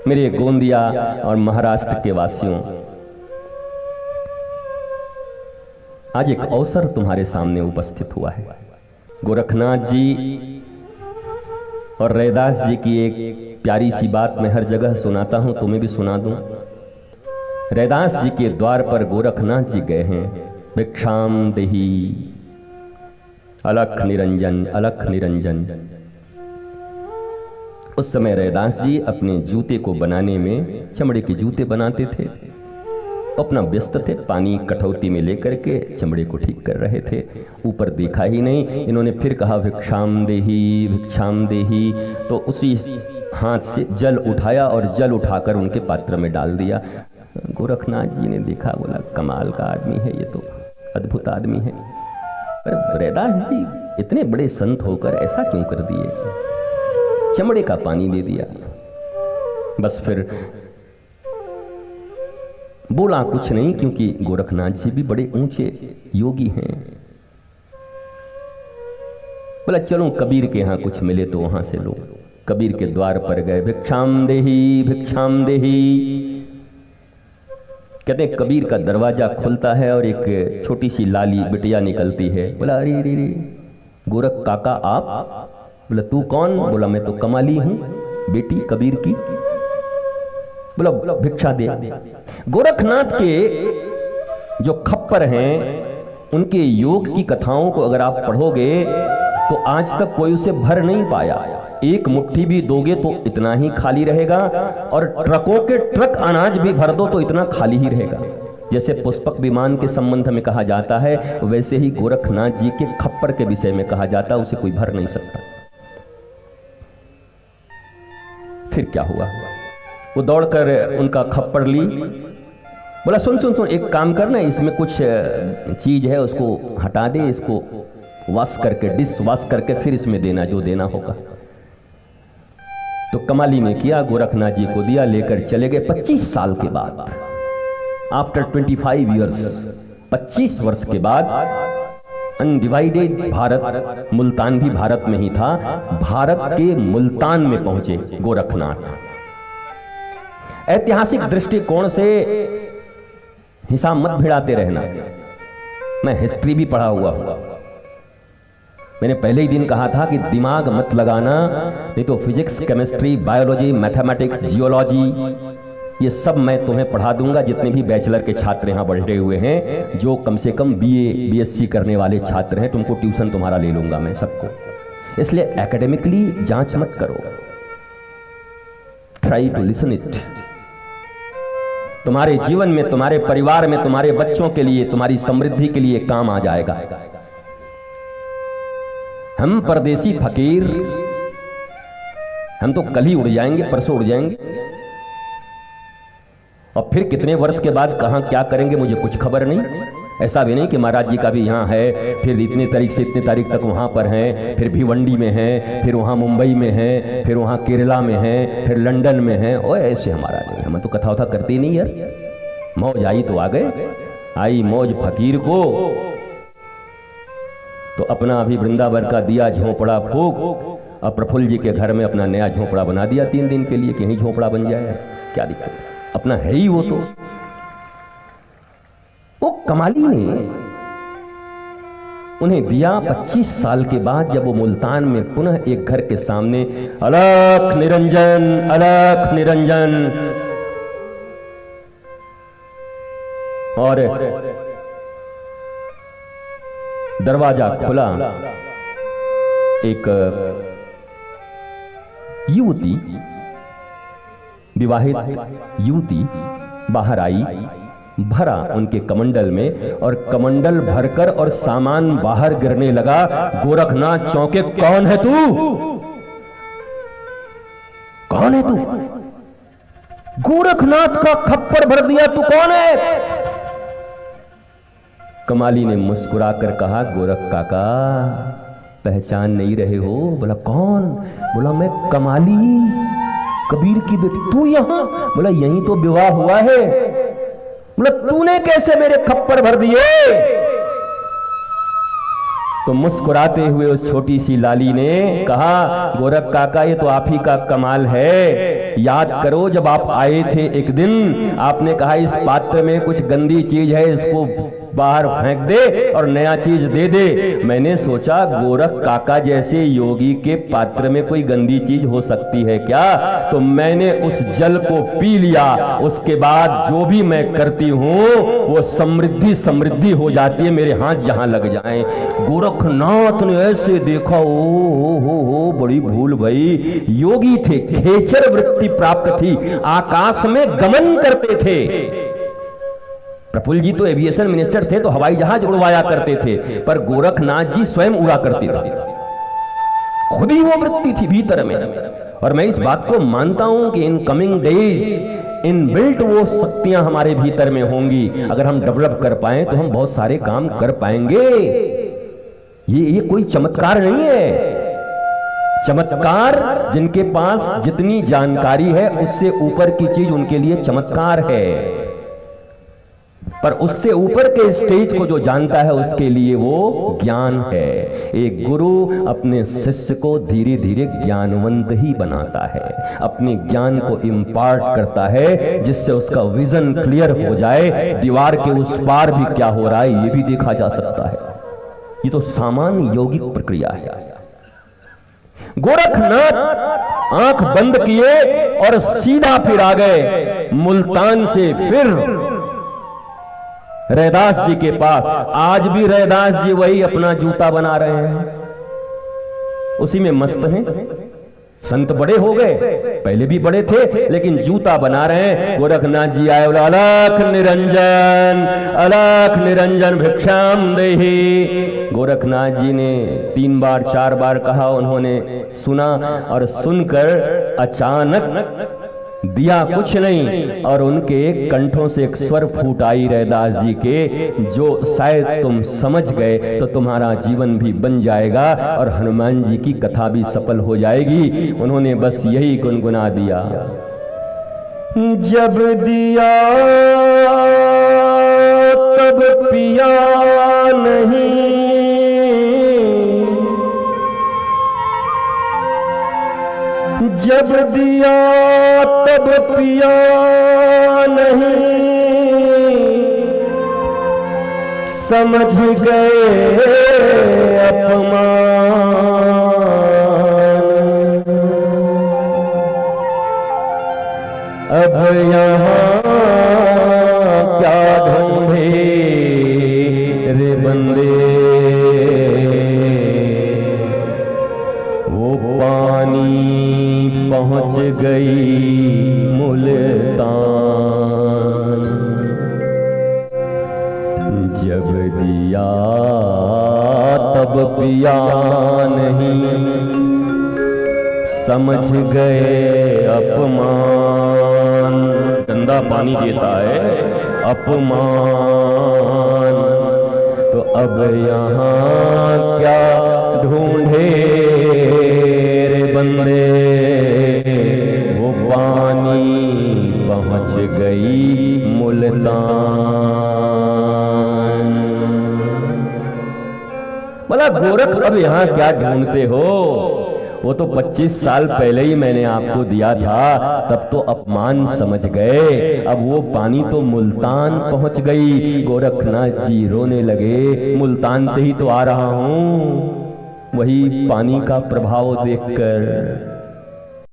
मेरे गोंदिया और महाराष्ट्र के वासियों, आज एक अवसर तुम्हारे सामने उपस्थित हुआ है। गोरखनाथ जी और रैदास जी की एक प्यारी सी बात मैं हर जगह सुनाता हूं, तुम्हें भी सुना दूं। रैदास जी के द्वार पर गोरखनाथ जी गए हैं। भिक्षाम देहि, अलख निरंजन, अलख निरंजन। उस समय रैदास जी अपने जूते को बनाने में, चमड़े के जूते बनाते थे, अपना व्यस्त थे, पानी कठौती में लेकर के चमड़े को ठीक कर रहे थे। ऊपर देखा ही नहीं। इन्होंने फिर कहा भिक्षाम देहि, भिक्षाम देहि। तो उसी हाथ से जल उठाया और जल उठाकर उनके पात्र में डाल दिया। गोरखनाथ जी ने देखा, बोला कमाल का आदमी है ये, तो अद्भुत आदमी है। पर रैदास जी इतने बड़े संत होकर ऐसा क्यों कर दिए? चमड़े का पानी दे दिया। बस फिर बोला कुछ नहीं, क्योंकि गोरखनाथ जी भी बड़े ऊंचे योगी हैं। बोला चलो कबीर के यहाँ कुछ मिले तो वहां से लो। कबीर के द्वार पर गए। भिक्षाम देहि, भिक्षाम देहि। कहते कबीर का दरवाजा खुलता है और एक छोटी सी लाली बिटिया निकलती है। बोला अरे अरे अरे गोरख काका आप? बोला तू कौन? बोला मैं तो कमाली हूं, बेटी कबीर की। बोला भिक्षा दे। गोरखनाथ के जो खप्पर हैं, उनके योग की कथाओं को अगर आप पढ़ोगे तो आज तक कोई उसे भर नहीं पाया। एक मुट्ठी भी दोगे तो इतना ही खाली रहेगा, और ट्रकों के ट्रक अनाज भी भर दो तो इतना खाली ही रहेगा। जैसे पुष्पक विमान के संबंध में कहा जाता है, वैसे ही गोरखनाथ जी के खप्पर के विषय में कहा जाता है, उसे कोई भर नहीं सकता। फिर क्या हुआ? वो दौड़कर उनका खप्पर ली। बोला सुन सुन सुन, एक काम करना, इसमें कुछ चीज है उसको हटा दे, इसको वॉश करके, डिश वॉश करके फिर इसमें देना जो देना होगा। तो कमाली ने किया, गोरखनाथ जी को दिया, लेकर चले गए। 25 साल के बाद, आफ्टर 25 ईयर्स, 25 वर्ष के बाद अनडिवाइडेड भारत, मुल्तान भी भारत में ही था, भारत के मुल्तान में पहुंचे गोरखनाथ। ऐतिहासिक दृष्टिकोण से हिसाब मत भिड़ाते रहना, मैं हिस्ट्री भी पढ़ा हुआ हूं। मैंने पहले ही दिन कहा था कि दिमाग मत लगाना, नहीं तो physics, chemistry, biology, mathematics, geology, ये सब मैं तुम्हें पढ़ा दूंगा। जितने भी बैचलर के छात्र यहाँ बैठे हुए हैं, जो कम से कम बीए, बीएससी करने वाले छात्र हैं, तुमको ट्यूशन तुम्हारा ले लूंगा मैं सबको। इसलिए एकेडमिकली जांच मत करो, ट्राई टू लिसन इट। तुम्हारे जीवन में, तुम्हारे परिवार में, तुम्हारे बच्चों के लिए, तुम्हारी समृद्धि के लिए काम आ जाएगा। हम परदेसी फकीर, हम तो कल ही उड़ जाएंगे, परसों उड़ जाएंगे, और फिर कितने वर्ष के बाद कहां क्या करेंगे मुझे कुछ खबर नहीं। ऐसा भी नहीं कि महाराज जी का भी यहाँ है, फिर इतने तारीख से इतने तारीख तक वहाँ पर हैं, फिर भिवंडी में हैं, फिर वहाँ मुंबई में हैं, फिर वहाँ केरला में हैं, फिर लंदन में हैं। और ऐसे हमारा नहीं, हम तो कथा वथा करते ही नहीं यार। मौज आई तो आ गए, आई मौज फकीर को। तो अपना अभी वृंदावन का दिया झोपड़ा फूक, और प्रफुल्ल जी के घर में अपना नया झोपड़ा बना दिया 3 दिन के लिए, कि यही झोपड़ा बन जाए, क्या दिक्कत है, अपना है ही वो। तो वो कमाली ने उन्हें दिया। 25 साल के बाद जब वो मुल्तान में पुनः एक घर के सामने, अलख निरंजन, अलख निरंजन, और दरवाजा खुला, एक युवती, विवाहित युवती बाहर आई, भरा उनके कमंडल में, और कमंडल भरकर और सामान बाहर गिरने लगा। गोरखनाथ चौंके, कौन है तू? कौन है तू? गोरखनाथ का खप्पर भर दिया, तू कौन है? कमाली ने मुस्कुराकर कहा, गोरख काका पहचान नहीं रहे हो? बोला कौन? बोला मैं कमाली, कबीर की बेटी। तू यहां? बोला यहीं तो विवाह हुआ है। बोला तूने कैसे मेरे खप्पर भर दिए? तो मुस्कुराते हुए उस छोटी सी लाली ने कहा, गोरख काका ये तो आप ही का कमाल है। याद करो जब आप आए थे एक दिन, आपने कहा इस पात्र में कुछ गंदी चीज है, इसको बाहर फेंक दे और नया चीज दे दे। मैंने सोचा गोरख काका जैसे योगी के पात्र में कोई गंदी चीज हो सकती है क्या? तो मैंने उस जल को पी लिया। उसके बाद जो भी मैं करती हूँ वो समृद्धि समृद्धि हो जाती है, मेरे हाथ जहां लग जाएं। गोरखनाथ ने ऐसे देखा, हो बड़ी भूल भई। योगी थे, खेचर वृत्ति प्राप्त थी, आकाश में गमन करते थे। प्रफुल्ल जी तो एविएशन मिनिस्टर थे, तो हवाई जहाज उड़वाया करते थे, पर गोरखनाथ जी स्वयं उड़ा करते थे। खुद ही वो वृत्ति थी भीतर में। और मैं इस बात को मानता हूं कि इन कमिंग डेज इनबिल्ट वो शक्तियां हमारे भीतर में होंगी। अगर हम डेवलप कर पाए तो हम बहुत सारे काम कर पाएंगे। ये कोई चमत्कार नहीं है। चमत्कार जिनके पास जितनी जानकारी है उससे ऊपर की चीज उनके लिए चमत्कार है, पर उससे ऊपर के स्टेज को जो जानता है उसके लिए वो ज्ञान है। एक गुरु अपने शिष्य को धीरे धीरे ज्ञानवंत ही बनाता है, अपने ज्ञान को इम्पार्ट करता है, जिससे उसका विजन क्लियर हो जाए। दीवार के उस पार भी क्या हो रहा है ये भी देखा जा सकता है। ये तो सामान्य यौगिक प्रक्रिया है। गोरखनाथ आंख बंद किए और सीधा फिर आ गए मुल्तान से फिर रैदास जी के पास। आज भी रैदास जी वही अपना जूता बना रहे हैं, उसी में मस्त हैं। संत बड़े हो गए, पहले भी बड़े थे, लेकिन जूता बना रहे हैं। गोरखनाथ जी आए, बोला अलख निरंजन, अलख निरंजन भिक्षाम देहि। गोरखनाथ जी ने 3 बार 4 बार कहा, उन्होंने सुना और सुनकर अचानक दिया कुछ नहीं, और उनके कंठों से एक स्वर फूट आई रैदास जी के, जो शायद तुम समझ गए तो तुम्हारा जीवन भी बन जाएगा और हनुमान जी की कथा भी सफल हो जाएगी। उन्होंने बस यही गुनगुना दिया, जब दिया तब पिया नहीं, जब दिया तब पिया नहीं, समझ गए अपमान। अब यहाँ क्या ढूंढे रे बंदे, वो पानी पहुंच गई मुल्तान। जब दिया तब पिया नहीं, समझ गए अपमान। गंदा पानी देता है अपमान, तो अब यहाँ क्या ढूंढे रे बंदे, वो पानी पहुंच गई मुल्तान। बोला गोरख अब यहाँ क्या ढूंढते हो, वो तो 25 साल पहले ही मैंने आपको दिया था, तब तो अपमान समझ गए। अब वो पानी तो मुल्तान पहुंच गई। गोरखनाथ जी रोने लगे, मुल्तान से ही तो आ रहा हूं, वही पानी का प्रभाव देखकर।